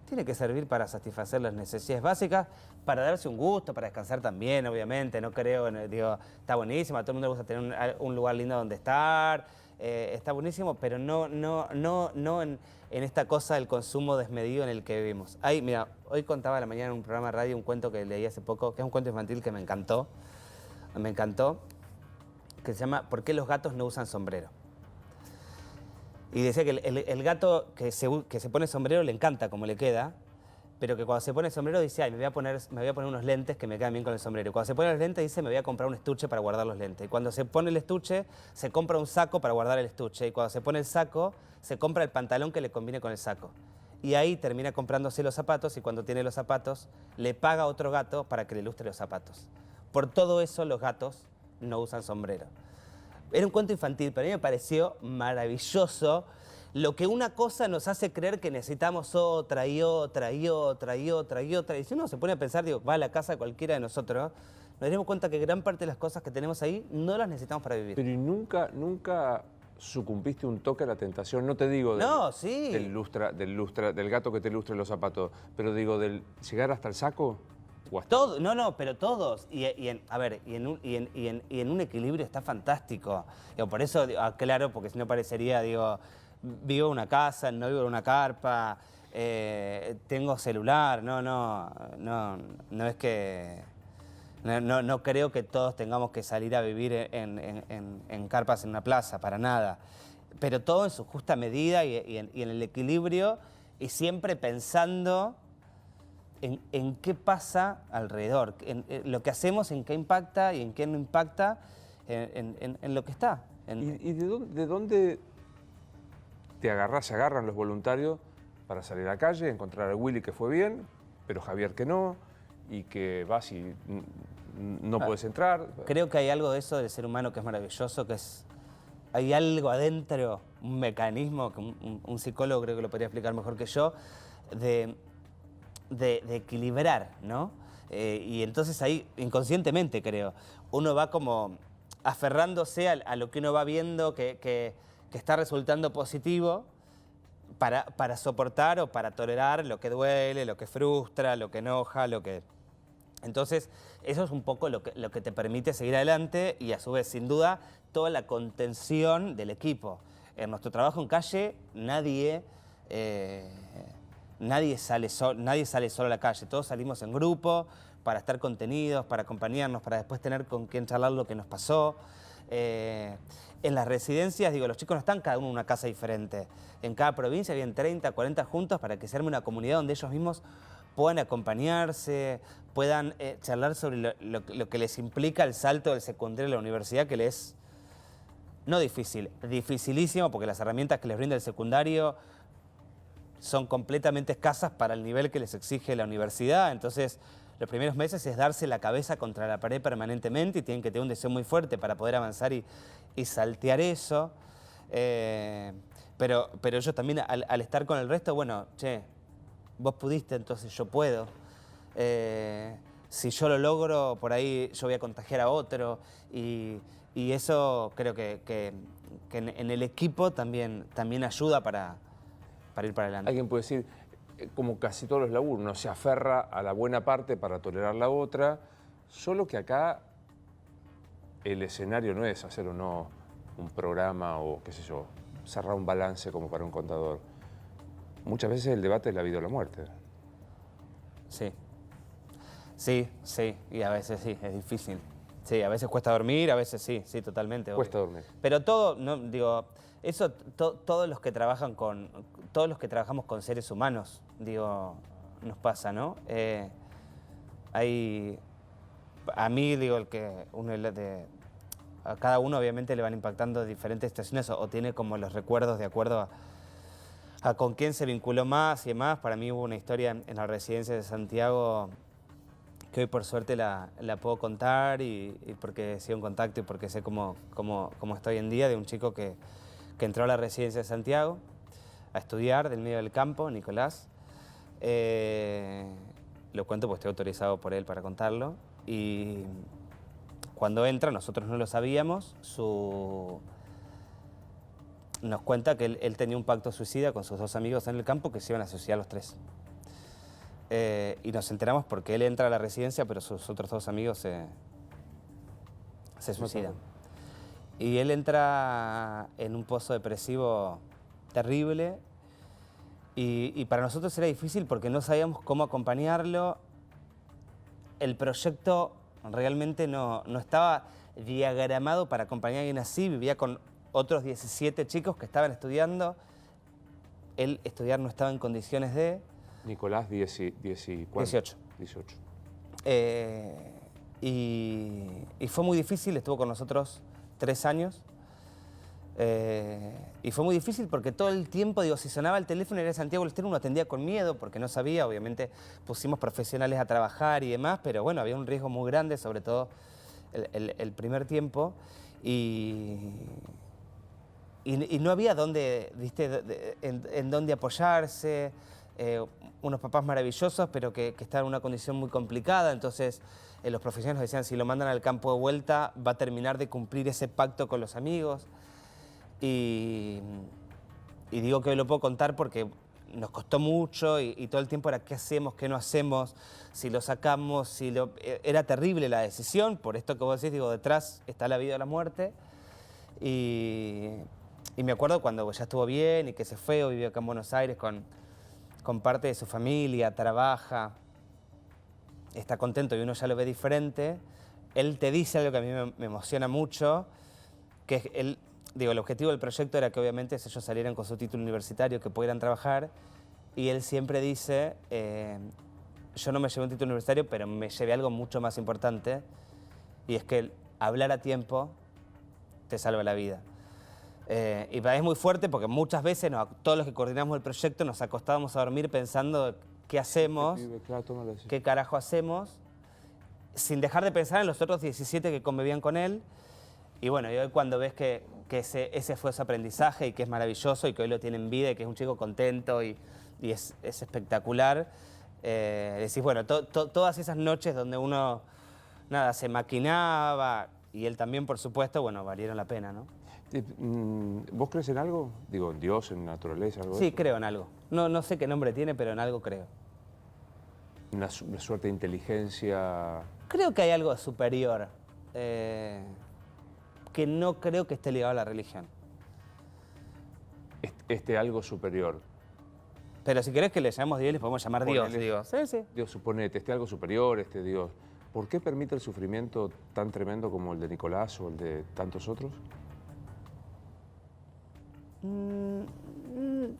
tiene que servir para satisfacer las necesidades básicas, para darse un gusto, para descansar también, obviamente. No creo, digo, está buenísimo, a todo el mundo le gusta tener un lugar lindo donde estar, está buenísimo, pero no en esta cosa del consumo desmedido en el que vivimos. Mira, hoy contaba a la mañana en un programa de radio un cuento que leí hace poco, que es un cuento infantil que me encantó, que se llama ¿Por qué los gatos no usan sombrero? Y decía que el gato que se pone sombrero le encanta como le queda, pero que cuando se pone sombrero dice, ay, me voy a poner unos lentes que me quedan bien con el sombrero. Y cuando se pone los lentes dice, me voy a comprar un estuche para guardar los lentes. Y cuando se pone el estuche, se compra un saco para guardar el estuche. Y cuando se pone el saco, se compra el pantalón que le combine con el saco. Y ahí termina comprándose los zapatos y cuando tiene los zapatos, le paga a otro gato para que le lustre los zapatos. Por todo eso los gatos no usan sombrero. Era un cuento infantil, pero a mí me pareció maravilloso lo que una cosa nos hace creer que necesitamos otra y otra y otra y otra y otra. Y si uno se pone a pensar, digo, va a la casa de cualquiera de nosotros, nos daremos cuenta que gran parte de las cosas que tenemos ahí no las necesitamos para vivir. Pero ¿y nunca sucumbiste un toque a la tentación? No te digo del gato que te lustre los zapatos, pero digo, del llegar hasta el saco. Todo, no, pero todos. Y en un equilibrio está fantástico. Digo, por eso aclaro, porque si no parecería, digo, vivo en una casa, no vivo en una carpa, tengo celular, no es que... No creo que todos tengamos que salir a vivir en carpas en una plaza, para nada. Pero todo en su justa medida y en el equilibrio y siempre pensando en qué pasa alrededor, en lo que hacemos, en qué impacta y en qué no impacta, en lo que está. ¿Y de dónde se agarran los voluntarios para salir a la calle, encontrar a Willy que fue bien, pero Javier que no, y que vas y no puedes entrar? Creo que hay algo de eso del ser humano que es maravilloso, hay algo adentro, un mecanismo, que un psicólogo creo que lo podría explicar mejor que yo, de equilibrar, ¿no? Y entonces ahí, inconscientemente creo, uno va como aferrándose a lo que uno va viendo que está resultando positivo para soportar o para tolerar lo que duele, lo que frustra, lo que enoja, Entonces, eso es un poco lo que te permite seguir adelante y a su vez, sin duda, toda la contención del equipo. En nuestro trabajo en calle, nadie sale solo a la calle, todos salimos en grupo para estar contenidos, para acompañarnos, para después tener con quién charlar lo que nos pasó. En las residencias, digo, los chicos no están cada uno en una casa diferente. En cada provincia habían 30, 40 juntos para que se arme una comunidad donde ellos mismos puedan acompañarse, puedan charlar sobre lo que les implica el salto del secundario a la universidad, que les es no difícil, dificilísimo, porque las herramientas que les brinda el secundario son completamente escasas para el nivel que les exige la universidad. Entonces, los primeros meses es darse la cabeza contra la pared permanentemente y tienen que tener un deseo muy fuerte para poder avanzar y saltear eso. Pero ellos también, al estar con el resto, bueno, che, vos pudiste, entonces yo puedo. Si yo lo logro, por ahí yo voy a contagiar a otro. Y eso creo que en el equipo también ayuda para ir para adelante. Alguien puede decir, como casi todos los laburos, uno se aferra a la buena parte para tolerar la otra, solo que acá el escenario no es hacer o no un programa o, qué sé yo, cerrar un balance como para un contador. Muchas veces el debate es la vida o la muerte. Sí, y a veces sí, es difícil. Sí, a veces cuesta dormir, a veces sí, totalmente. Cuesta dormir. Pero todo, no, digo, eso todos los que trabajamos con seres humanos, digo, nos pasa, ¿no? A mí, digo, a cada uno obviamente le van impactando diferentes situaciones o tiene como los recuerdos de acuerdo a con quién se vinculó más y demás. Para mí hubo una historia en la residencia de Santiago que hoy por suerte la puedo contar y porque sigo en contacto y porque sé cómo está hoy en día, de un chico que entró a la residencia de Santiago a estudiar del medio del campo, Nicolás. Lo cuento porque estoy autorizado por él para contarlo. Y cuando entra, nosotros no lo sabíamos, nos cuenta que él tenía un pacto suicida con sus dos amigos en el campo que se iban a suicidar los tres. y nos enteramos porque él entra a la residencia, pero sus otros 2 amigos se suicidan. Y él entra en un pozo depresivo terrible y para nosotros era difícil porque no sabíamos cómo acompañarlo. El proyecto realmente no estaba diagramado para acompañar a alguien así. Vivía con otros 17 chicos que estaban estudiando. Él estudiar no estaba en condiciones de... Nicolás, 18. 18. Y fue muy difícil, estuvo con nosotros 3 años. Y fue muy difícil porque todo el tiempo, digo, si sonaba el teléfono era de Santiago del Estero, uno atendía con miedo porque no sabía, obviamente pusimos profesionales a trabajar y demás, pero bueno, había un riesgo muy grande, sobre todo el primer tiempo. Y no había dónde, ¿viste? En dónde apoyarse. Unos papás maravillosos, pero que estaban en una condición muy complicada, entonces los profesionales decían, si lo mandan al campo de vuelta, va a terminar de cumplir ese pacto con los amigos. Y digo que hoy lo puedo contar porque nos costó mucho y todo el tiempo era qué hacemos, qué no hacemos, si lo sacamos, si lo... Era terrible la decisión, por esto que vos decís, digo, detrás está la vida o la muerte. Y me acuerdo cuando ya estuvo bien y que se fue, hoy vive acá en Buenos Aires con parte de su familia, trabaja, está contento y uno ya lo ve diferente. Él te dice algo que a mí me emociona mucho, que es el objetivo del proyecto era que obviamente ellos salieran con su título universitario, que pudieran trabajar, y él siempre dice, yo no me llevé un título universitario, pero me llevé algo mucho más importante, y es que hablar a tiempo te salva la vida. Y es muy fuerte porque muchas veces todos los que coordinamos el proyecto nos acostábamos a dormir pensando qué hacemos, qué carajo hacemos, sin dejar de pensar en los otros 17 que convivían con él. Y bueno, y hoy cuando ves que ese fue su aprendizaje y que es maravilloso y que hoy lo tiene en vida y que es un chico contento y es espectacular, decís, bueno, todas esas noches donde uno, nada, se maquinaba y él también, por supuesto, bueno, valieron la pena, ¿no? ¿Vos crees en algo? Digo, en Dios, en naturaleza, algo de Sí, eso. creo en algo. No sé qué nombre tiene, pero en algo creo. Una suerte de inteligencia. Creo que hay algo superior, que no creo que esté ligado a la religión. Algo superior. Pero si querés que le llamemos Dios, le podemos llamar Dios, digo. Sí, sí. Dios, suponete, algo superior, Dios. ¿Por qué permite el sufrimiento tan tremendo como el de Nicolás o el de tantos otros?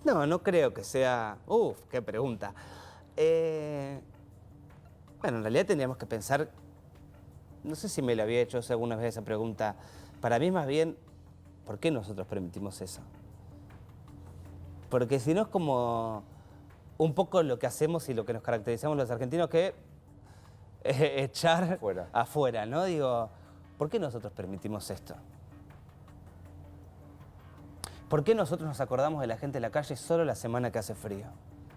No creo que sea... Uf, qué pregunta. Bueno, en realidad tendríamos que pensar... No sé si me lo había hecho alguna vez esa pregunta. Para mí más bien, ¿por qué nosotros permitimos eso? Porque si no es como un poco lo que hacemos y lo que nos caracterizamos los argentinos, que echar afuera, ¿no? Digo, ¿por qué nosotros permitimos esto? ¿Por qué nosotros nos acordamos de la gente en la calle solo la semana que hace frío?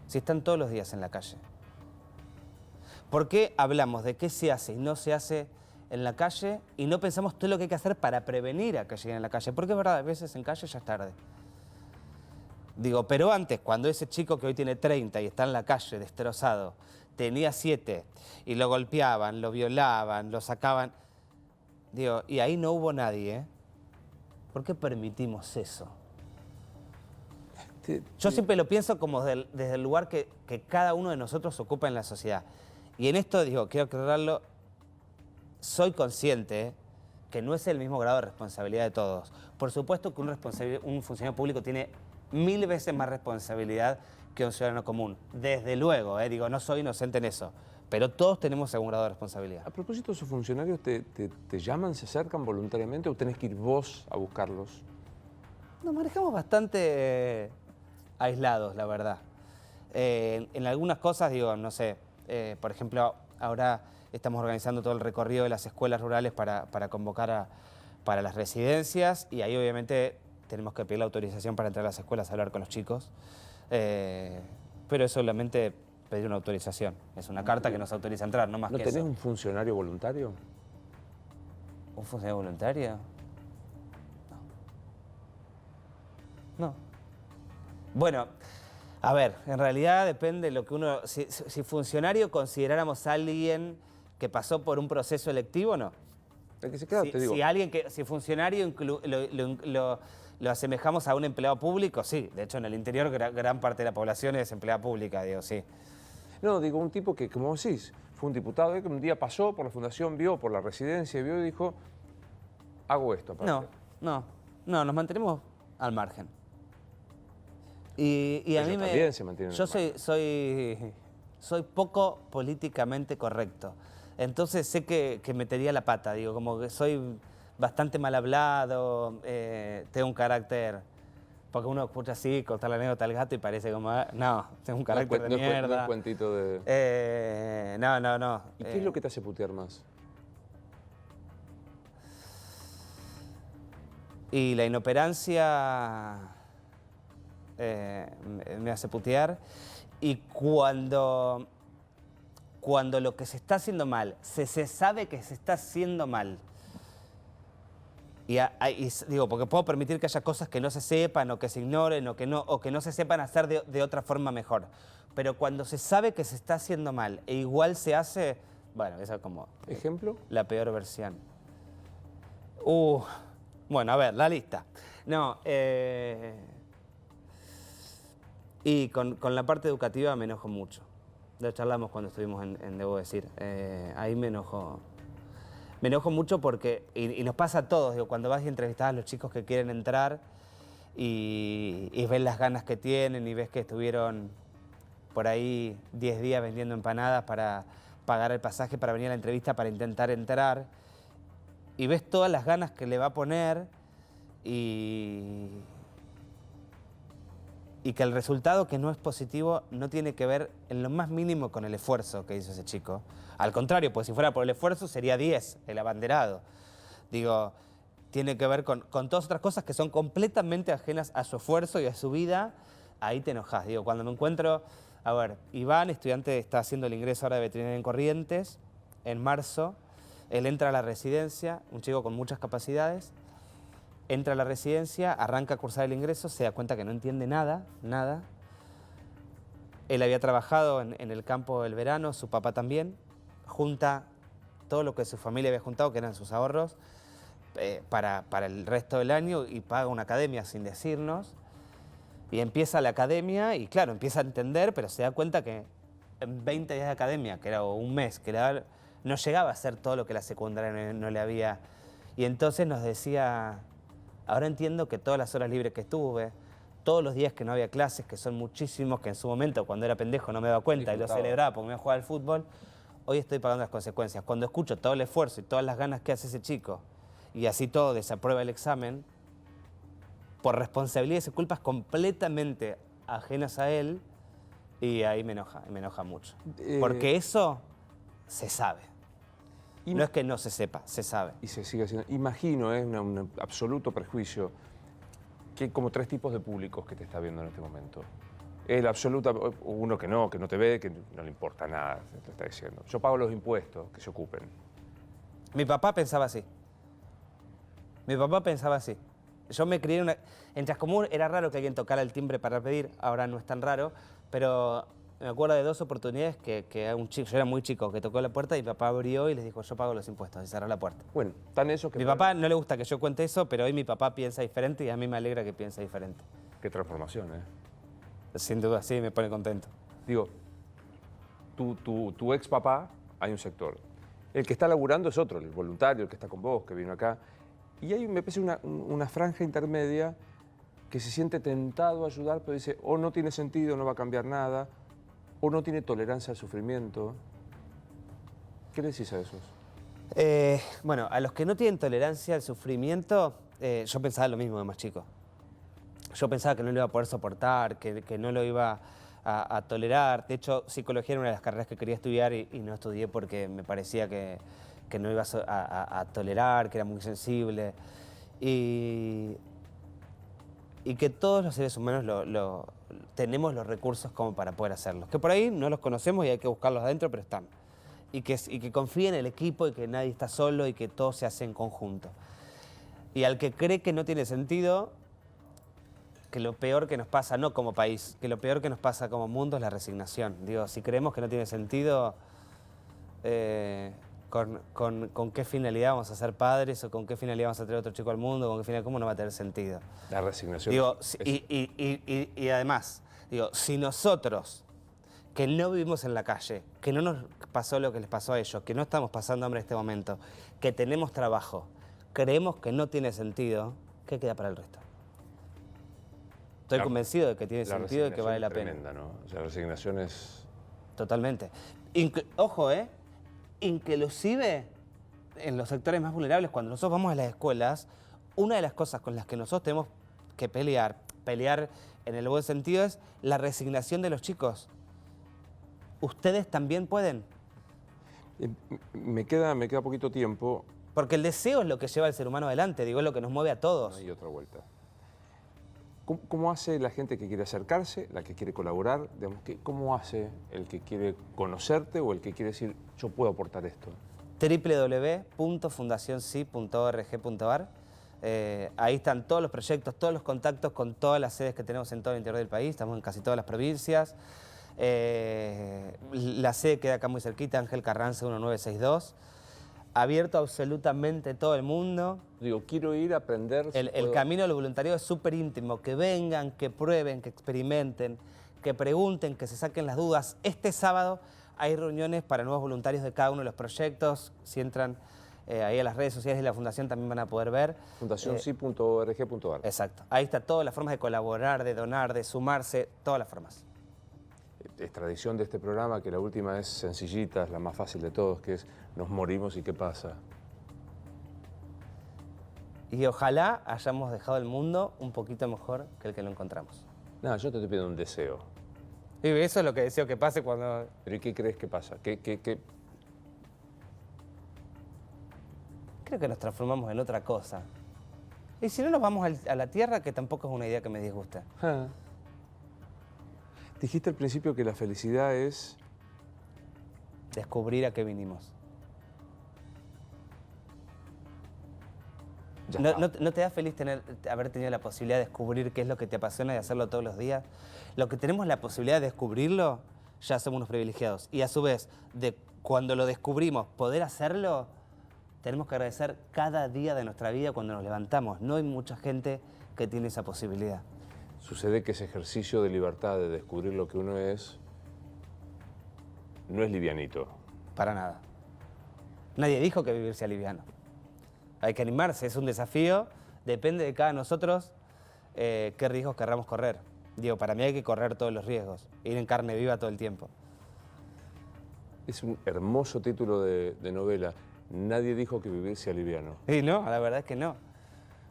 Si están todos los días en la calle. ¿Por qué hablamos de qué se hace y no se hace en la calle y no pensamos todo lo que hay que hacer para prevenir a que lleguen a la calle? Porque es verdad, a veces en calle ya es tarde. Digo, pero antes, cuando ese chico que hoy tiene 30 y está en la calle destrozado, tenía 7 y lo golpeaban, lo violaban, lo sacaban... Digo, y ahí no hubo nadie, ¿eh? ¿Por qué permitimos eso? Yo siempre lo pienso como desde el lugar que cada uno de nosotros ocupa en la sociedad. Y en esto, digo, quiero aclararlo, soy consciente que no es el mismo grado de responsabilidad de todos. Por supuesto que un funcionario público tiene 1000 veces más responsabilidad que un ciudadano común. Desde luego, digo, no soy inocente en eso. Pero todos tenemos algún grado de responsabilidad. A propósito, ¿esos funcionarios te llaman, se acercan voluntariamente o tenés que ir vos a buscarlos? Nos manejamos bastante aislados, la verdad. En algunas cosas, digo, no sé, por ejemplo, ahora estamos organizando todo el recorrido de las escuelas rurales para convocar para las residencias y ahí obviamente tenemos que pedir la autorización para entrar a las escuelas a hablar con los chicos. Pero es solamente pedir una autorización. Es una carta que nos autoriza a entrar, no más que eso. ¿No tenés un funcionario voluntario? ¿Un funcionario voluntario? No. Bueno, A ver, en realidad depende de lo que uno... Si funcionario consideráramos a alguien que pasó por un proceso electivo, no. El que se queda, te digo. Si funcionario lo asemejamos a un empleado público, sí. De hecho, en el interior gran parte de la población es empleada pública, digo, sí. No, digo, un tipo que, como decís, fue un diputado que un día pasó por la fundación, vio por la residencia, vio y dijo, hago esto. Aparte. No, nos mantenemos al margen. Y a Ellos mí también se mantienen yo al margen. soy poco políticamente correcto. Entonces sé que metería la pata, digo, como que soy bastante mal hablado, tengo un carácter, porque uno escucha así, contar la anécdota del gato y parece como, no, tengo un carácter de mierda. No es cuentito de... No. ¿Y qué es lo que te hace putear más? Y la inoperancia me hace putear. Y cuando lo que se está haciendo mal, se sabe que se está haciendo mal, digo, porque puedo permitir que haya cosas que no se sepan o que se ignoren o que no se sepan hacer de otra forma mejor. Pero cuando se sabe que se está haciendo mal e igual se hace, bueno, esa es como... ¿Ejemplo? La peor versión. Bueno, a ver, la lista. No, y con la parte educativa me enojo mucho. Lo charlamos cuando estuvimos Debo Decir. Ahí me enojo. Me enojo mucho porque, y nos pasa a todos, digo, cuando vas y entrevistas a los chicos que quieren entrar y ves las ganas que tienen y ves que estuvieron por ahí 10 días vendiendo empanadas para pagar el pasaje para venir a la entrevista para intentar entrar, y ves todas las ganas que le va a poner y que el resultado, que no es positivo, no tiene que ver en lo más mínimo con el esfuerzo que hizo ese chico. Al contrario, pues si fuera por el esfuerzo sería 10, el abanderado. Digo, tiene que ver con todas otras cosas que son completamente ajenas a su esfuerzo y a su vida. Ahí te enojas. Digo, cuando me encuentro... A ver, Iván, estudiante, está haciendo el ingreso ahora de veterinaria en Corrientes, en marzo. Él entra a la residencia, un chico con muchas capacidades. Entra a la residencia, arranca a cursar el ingreso, se da cuenta que no entiende nada. Él había trabajado en el campo del verano, su papá también. Junta todo lo que su familia había juntado, que eran sus ahorros, para el resto del año, y paga una academia sin decirnos. Y empieza la academia y claro, empieza a entender, pero se da cuenta que en 20 días de academia, que era un mes, no llegaba a hacer todo lo que la secundaria no le había. Y entonces nos decía... Ahora entiendo que todas las horas libres que estuve, todos los días que no había clases, que son muchísimos, que en su momento, cuando era pendejo, no me daba cuenta y lo celebraba porque me iba a jugar al fútbol, hoy estoy pagando las consecuencias. Cuando escucho todo el esfuerzo y todas las ganas que hace ese chico y así todo desaprueba el examen, por responsabilidades y culpas completamente ajenas a él, y ahí me enoja mucho. Porque eso se sabe. No es que no se sepa, se sabe. Y se sigue haciendo. Imagino, es un absoluto prejuicio, que hay como 3 tipos de públicos que te está viendo en este momento. El absoluto, uno que no te ve, que no le importa nada, te está diciendo. Yo pago los impuestos, que se ocupen. Mi papá pensaba así. Yo me crié en Chascomús era raro que alguien tocara el timbre para pedir, ahora no es tan raro, pero me acuerdo de 2 oportunidades que un chico, yo era muy chico, que tocó la puerta y mi papá abrió y les dijo, yo pago los impuestos, y cerró la puerta. Bueno, tan eso que... Mi papá no le gusta que yo cuente eso, pero hoy mi papá piensa diferente y a mí me alegra que piense diferente. Qué transformación, ¿eh? Sin duda, sí, me pone contento. Digo, tu ex papá, hay un sector. El que está laburando es otro, el voluntario, el que está con vos, que vino acá. Y hay, me parece, una franja intermedia que se siente tentado a ayudar, pero dice, o no tiene sentido, no va a cambiar nada, o no tiene tolerancia al sufrimiento. ¿Qué le decís a esos? Bueno, a los que no tienen tolerancia al sufrimiento, yo pensaba lo mismo de más chico. Yo pensaba que no lo iba a poder soportar, que no lo iba a tolerar. De hecho, psicología era una de las carreras que quería estudiar y no estudié porque me parecía que no iba a tolerar, que era muy sensible. Y que todos los seres humanos tenemos los recursos como para poder hacerlos. Que por ahí no los conocemos y hay que buscarlos adentro, pero están. Y que confíe en el equipo y que nadie está solo y que todo se hace en conjunto. Y al que cree que no tiene sentido, que lo peor que nos pasa, no como país, que lo peor que nos pasa como mundo es la resignación. Digo, si creemos que no tiene sentido, ¿con qué finalidad vamos a ser padres o con qué finalidad vamos a traer otro chico al mundo? ¿Con qué finalidad? ¿Cómo no va a tener sentido? La resignación. Digo, y además, digo, si nosotros, que no vivimos en la calle, que no nos pasó lo que les pasó a ellos, que no estamos pasando hambre en este momento, que tenemos trabajo, creemos que no tiene sentido, ¿qué queda para el resto? Estoy convencido de que tiene sentido y que vale la pena. Tremenda, ¿no? O sea, la resignación es... Totalmente. Ojo, inclusive en los sectores más vulnerables, cuando nosotros vamos a las escuelas, una de las cosas con las que nosotros tenemos que pelear en el buen sentido, es la resignación de los chicos. Ustedes también pueden. Me queda poquito tiempo. Porque el deseo es lo que lleva al ser humano adelante, digo, es lo que nos mueve a todos. Hay otra vuelta. ¿Cómo hace la gente que quiere acercarse, la que quiere colaborar? Digamos, ¿cómo hace el que quiere conocerte o el que quiere decir, yo puedo aportar esto? www.fundacionsi.org.ar. Ahí están todos los proyectos, todos los contactos con todas las sedes que tenemos en todo el interior del país. Estamos en casi todas las provincias. La sede queda acá muy cerquita, Ángel Carranza 1962. Abierto a absolutamente todo el mundo. Digo, quiero ir a aprender. El camino del voluntariado es súper íntimo. Que vengan, que prueben, que experimenten, que pregunten, que se saquen las dudas. Este sábado hay reuniones para nuevos voluntarios de cada uno de los proyectos. Si entran ahí a las redes sociales de la Fundación también van a poder ver. Fundacionsi.org.ar. Exacto. Ahí está todas las formas de colaborar, de donar, de sumarse, todas las formas. Es tradición de este programa que la última es sencillita, es la más fácil de todos, que es nos morimos y qué pasa. Y ojalá hayamos dejado el mundo un poquito mejor que el que lo encontramos. No, yo te estoy pidiendo un deseo. Y eso es lo que deseo que pase cuando... ¿Pero y qué crees que pasa? ¿Qué? Creo que nos transformamos en otra cosa. Y si no nos vamos a la Tierra, que tampoco es una idea que me disgusta. Dijiste al principio que la felicidad es... Descubrir a qué vinimos. ¿No te da feliz haber tenido la posibilidad de descubrir qué es lo que te apasiona y hacerlo todos los días? Lo que tenemos la posibilidad de descubrirlo, ya somos unos privilegiados. Y a su vez, cuando lo descubrimos, poder hacerlo, tenemos que agradecer cada día de nuestra vida cuando nos levantamos. No hay mucha gente que tiene esa posibilidad. Sucede que ese ejercicio de libertad, de descubrir lo que uno es, no es livianito. Para nada. Nadie dijo que vivir sea liviano. Hay que animarse, es un desafío. Depende de cada nosotros qué riesgos querramos correr. Digo, para mí hay que correr todos los riesgos, ir en carne viva todo el tiempo. Es un hermoso título de novela. Nadie dijo que vivir sea liviano. Y no, la verdad es que no.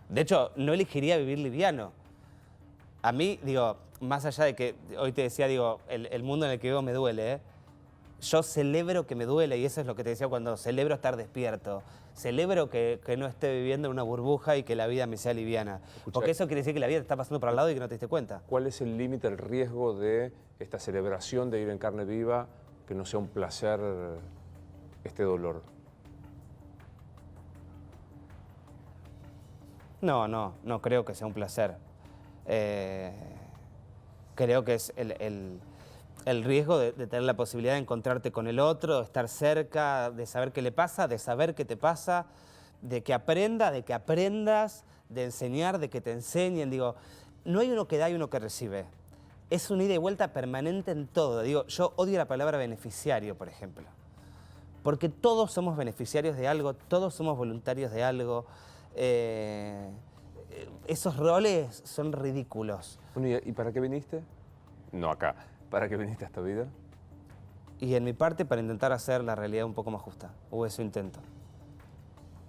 De hecho, no elegiría vivir liviano. A mí, digo, más allá de que hoy te decía, digo, el mundo en el que vivo me duele, yo celebro que me duele y eso es lo que te decía cuando celebro estar despierto. Celebro que no esté viviendo en una burbuja y que la vida me sea liviana. Porque eso quiere decir que la vida te está pasando por al lado y que no te diste cuenta. ¿Cuál es el límite, el riesgo de esta celebración de ir en carne viva, que no sea un placer este dolor? No creo que sea un placer. Creo que es el riesgo de tener la posibilidad de encontrarte con el otro, de estar cerca, de saber qué le pasa, de saber qué te pasa, de que aprenda, de que aprendas, de enseñar, de que te enseñen. Digo, no hay uno que da y uno que recibe. Es un ida y vuelta permanente en todo. Digo, yo odio la palabra beneficiario, por ejemplo. Porque todos somos beneficiarios de algo, todos somos voluntarios de algo. Esos roles son ridículos. Bueno, ¿y para qué viniste? No acá. ¿Para qué viniste a esta vida? Y en mi parte, para intentar hacer la realidad un poco más justa. O eso intento.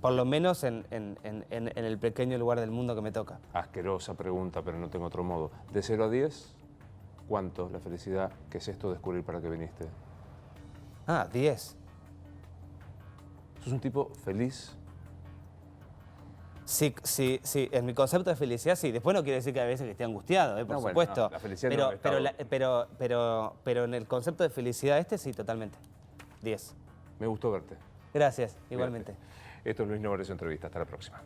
Por lo menos en el pequeño lugar del mundo que me toca. Asquerosa pregunta, pero no tengo otro modo. De 0 a 10, ¿cuánto la felicidad? ¿Qué es esto de descubrir para qué viniste? 10. ¿Sos un tipo feliz? Sí, en mi concepto de felicidad sí. Después no quiere decir que a veces que esté angustiado, por supuesto. No, la felicidad pero en el concepto de felicidad sí, totalmente. 10. Me gustó verte. Gracias, igualmente. Esto es Luis Novarecio Entrevista. Hasta la próxima.